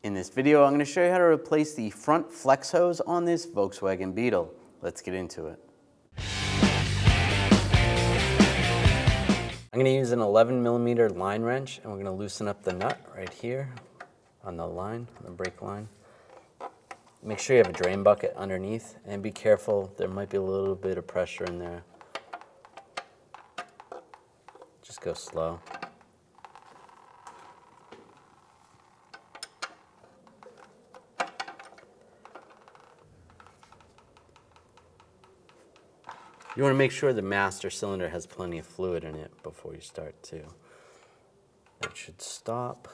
In this video, I'm going to show you how to replace the front flex hose on this Volkswagen Beetle. Let's get into it. I'm going to use an 11mm line wrench, and we're going to loosen up the nut right here on the line, the brake line. Make sure you have a drain bucket underneath, and be careful, there might be a little bit of pressure in there. Just go slow. You want to make sure the master cylinder has plenty of fluid in it before you start too. That should stop.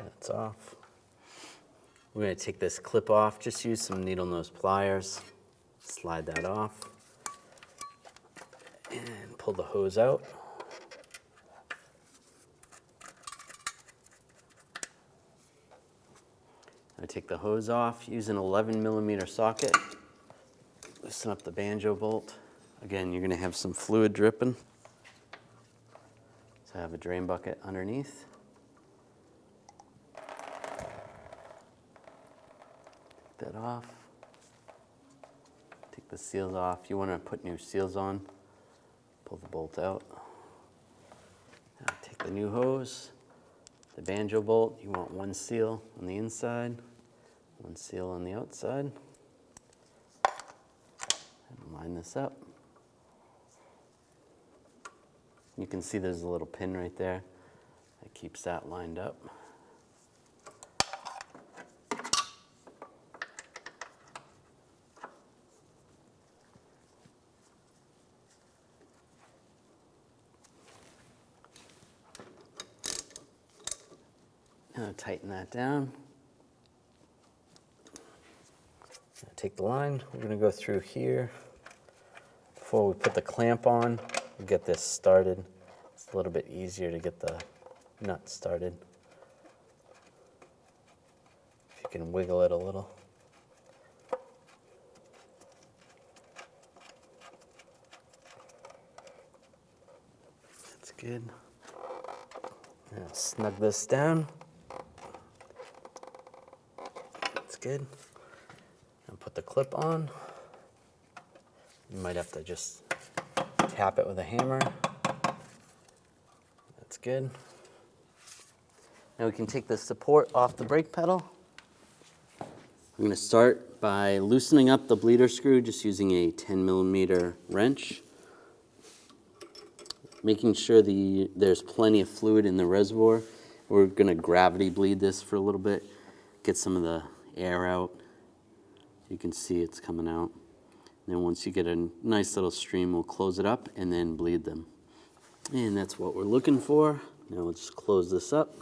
That's off. We're going to take this clip off. Just use some needle nose pliers. Slide that off. And pull the hose out. I take the hose off. Use an 11mm socket. Loosen up the banjo bolt. Again, you're going to have some fluid dripping. So I have a drain bucket underneath. That off. Take the seals off. You want to put new seals on. Pull the bolt out. Now take the new hose, the banjo bolt. You want one seal on the inside, one seal on the outside. And line this up. You can see there's a little pin right there that keeps that lined up. Now tighten that down. Now take the line. We're going to go through here. Before we put the clamp on, we'll get this started. It's a little bit easier to get the nut started. If you can wiggle it a little. That's good. Now snug this down. Good. And put the clip on. You might have to just tap it with a hammer. That's good. Now we can take the support off the brake pedal. I'm going to start by loosening up the bleeder screw just using a 10mm wrench. Making sure there's plenty of fluid in the reservoir. We're going to gravity bleed this for a little bit. Get some of the air out. You can see it's coming out. And then once you get a nice little stream, we'll close it up and then bleed them. And that's what we're looking for. Now we'll just close this up.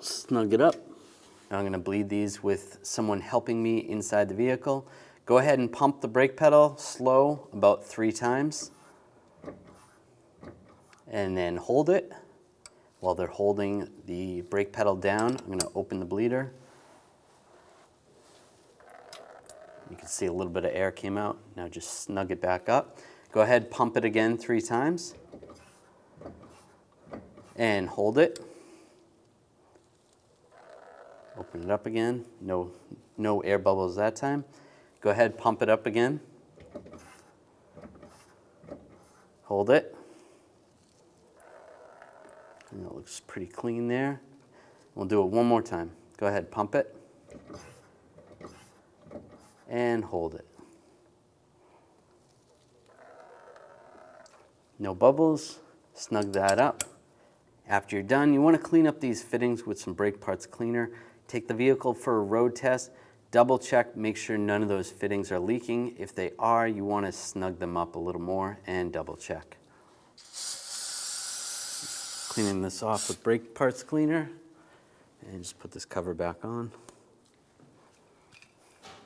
Snug it up. Now I'm going to bleed these with someone helping me inside the vehicle. Go ahead and pump the brake pedal slow about 3 times. And then hold it. While they're holding the brake pedal down, I'm going to open the bleeder. You can see a little bit of air came out. Now just snug it back up. Go ahead, pump it again 3 times. And hold it. Open it up again. No air bubbles that time. Go ahead, pump it up again. Hold it. And it looks pretty clean there. We'll do it one more time. Go ahead, pump it. And hold it. No bubbles. Snug that up. After you're done, you want to clean up these fittings with some brake parts cleaner. Take the vehicle for a road test. Double check, make sure none of those fittings are leaking. If they are, you want to snug them up a little more and double check. Cleaning this off with brake parts cleaner. And just put this cover back on.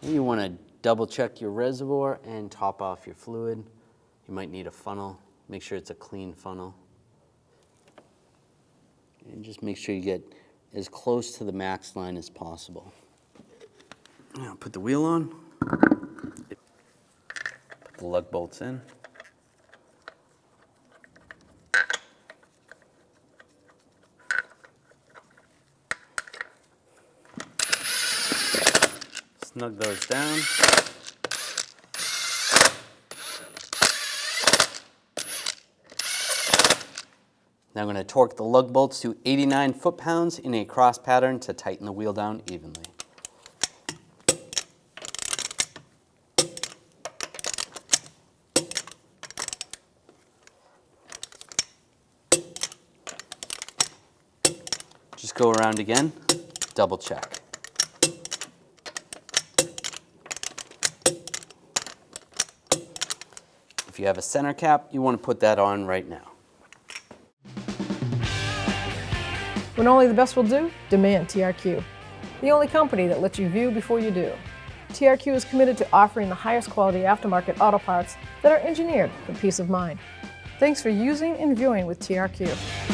And you want to double check your reservoir and top off your fluid. You might need a funnel. Make sure it's a clean funnel. And just make sure you get as close to the max line as possible. Now put the wheel on. Put the lug bolts in. Snug those down. Now I'm going to torque the lug bolts to 89 foot-pounds in a cross pattern to tighten the wheel down evenly. Just go around again, double check. If you have a center cap, you want to put that on right now. When only the best will do, demand TRQ. The only company that lets you view before you do. TRQ is committed to offering the highest quality aftermarket auto parts that are engineered for peace of mind. Thanks for using and viewing with TRQ.